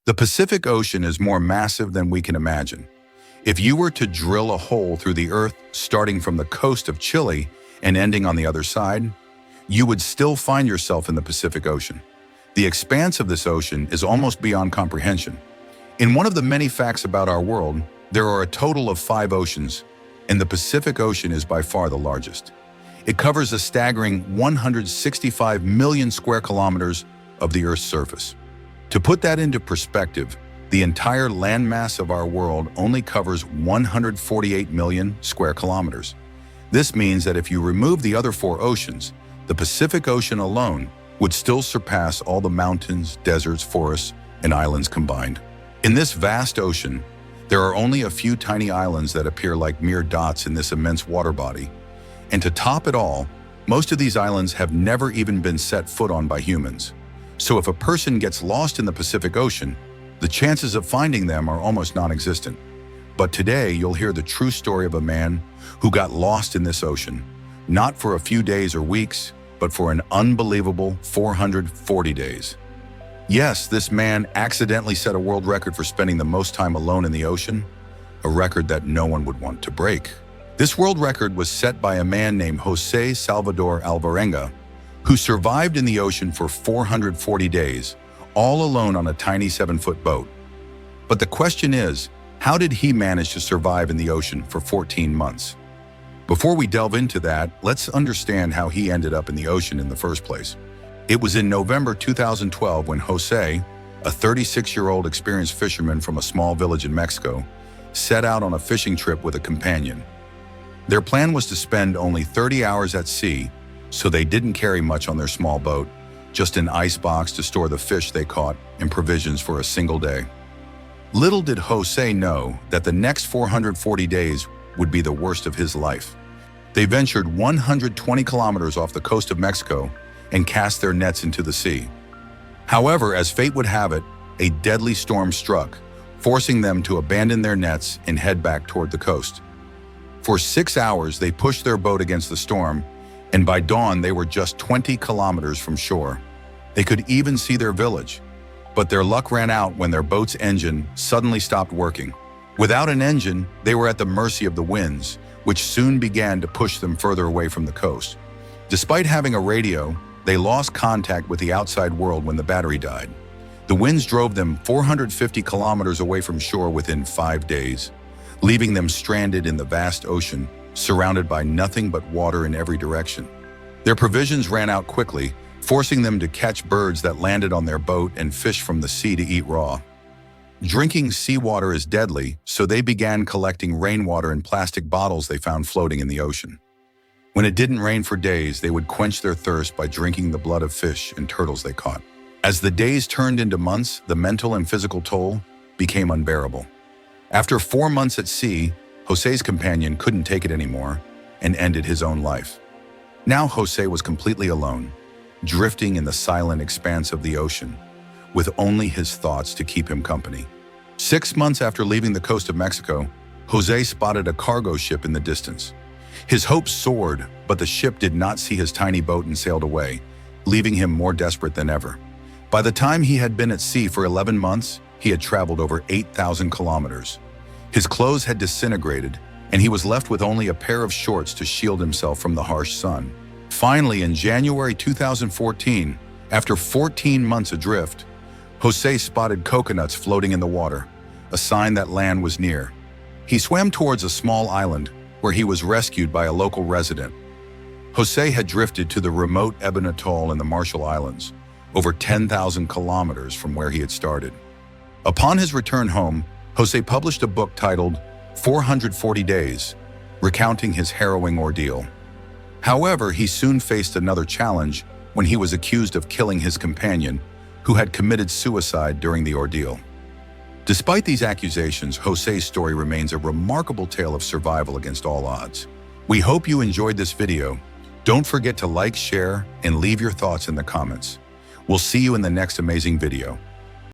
The Pacific Ocean is more massive than we can imagine. If you were to drill a hole through the Earth starting from the coast of Chile and ending on the other side, you would still find yourself in the Pacific Ocean. The expanse of this ocean is almost beyond comprehension. In one of the many facts about our world, there are a total of 5 oceans, and the Pacific Ocean is by far the largest. It covers a staggering 165 million square kilometers of the Earth's surface. To put that into perspective, the entire landmass of our world only covers 148 million square kilometers. This means that if you remove the other 4 oceans, the Pacific Ocean alone would still surpass all the mountains, deserts, forests, and islands combined. In this vast ocean, there are only a few tiny islands that appear like mere dots in this immense water body. And to top it all, most of these islands have never even been set foot on by humans. So if a person gets lost in the Pacific Ocean, the chances of finding them are almost non-existent. But today, you'll hear the true story of a man who got lost in this ocean, not for a few days or weeks, but for an unbelievable 440 days. Yes, this man accidentally set a world record for spending the most time alone in the ocean, a record that no one would want to break. This world record was set by a man named José Salvador Alvarenga, who survived in the ocean for 440 days, all alone on a tiny 7-foot boat. But the question is, how did he manage to survive in the ocean for 14 months? Before we delve into that, let's understand how he ended up in the ocean in the first place. It was in November 2012 when José, a 36-year-old experienced fisherman from a small village in Mexico, set out on a fishing trip with a companion. Their plan was to spend only 30 hours at sea, so they didn't carry much on their small boat, just an ice box to store the fish they caught and provisions for a single day. Little did José know that the next 440 days would be the worst of his life. They ventured 120 kilometers off the coast of Mexico and cast their nets into the sea. However, as fate would have it, a deadly storm struck, forcing them to abandon their nets and head back toward the coast. For 6 hours, they pushed their boat against the storm, and by dawn, they were just 20 kilometers from shore. They could even see their village, but their luck ran out when their boat's engine suddenly stopped working. Without an engine, they were at the mercy of the winds, which soon began to push them further away from the coast. Despite having a radio, they lost contact with the outside world when the battery died. The winds drove them 450 kilometers away from shore within 5 days, leaving them stranded in the vast ocean, surrounded by nothing but water in every direction. Their provisions ran out quickly, forcing them to catch birds that landed on their boat and fish from the sea to eat raw. Drinking seawater is deadly, so they began collecting rainwater in plastic bottles they found floating in the ocean. When it didn't rain for days, they would quench their thirst by drinking the blood of fish and turtles they caught. As the days turned into months, the mental and physical toll became unbearable. After 4 months at sea, José's companion couldn't take it anymore and ended his own life. Now José was completely alone, drifting in the silent expanse of the ocean, with only his thoughts to keep him company. 6 months after leaving the coast of Mexico, José spotted a cargo ship in the distance. His hopes soared, but the ship did not see his tiny boat and sailed away, leaving him more desperate than ever. By the time he had been at sea for 11 months, he had traveled over 8,000 kilometers. His clothes had disintegrated, and he was left with only a pair of shorts to shield himself from the harsh sun. Finally, in January 2014, after 14 months adrift, José spotted coconuts floating in the water, a sign that land was near. He swam towards a small island where he was rescued by a local resident. José had drifted to the remote Ebon Atoll in the Marshall Islands, over 10,000 kilometers from where he had started. Upon his return home, José published a book titled 440 Days, recounting his harrowing ordeal. However, he soon faced another challenge when he was accused of killing his companion, who had committed suicide during the ordeal. Despite these accusations, José's story remains a remarkable tale of survival against all odds. We hope you enjoyed this video. Don't forget to like, share, and leave your thoughts in the comments. We'll see you in the next amazing video.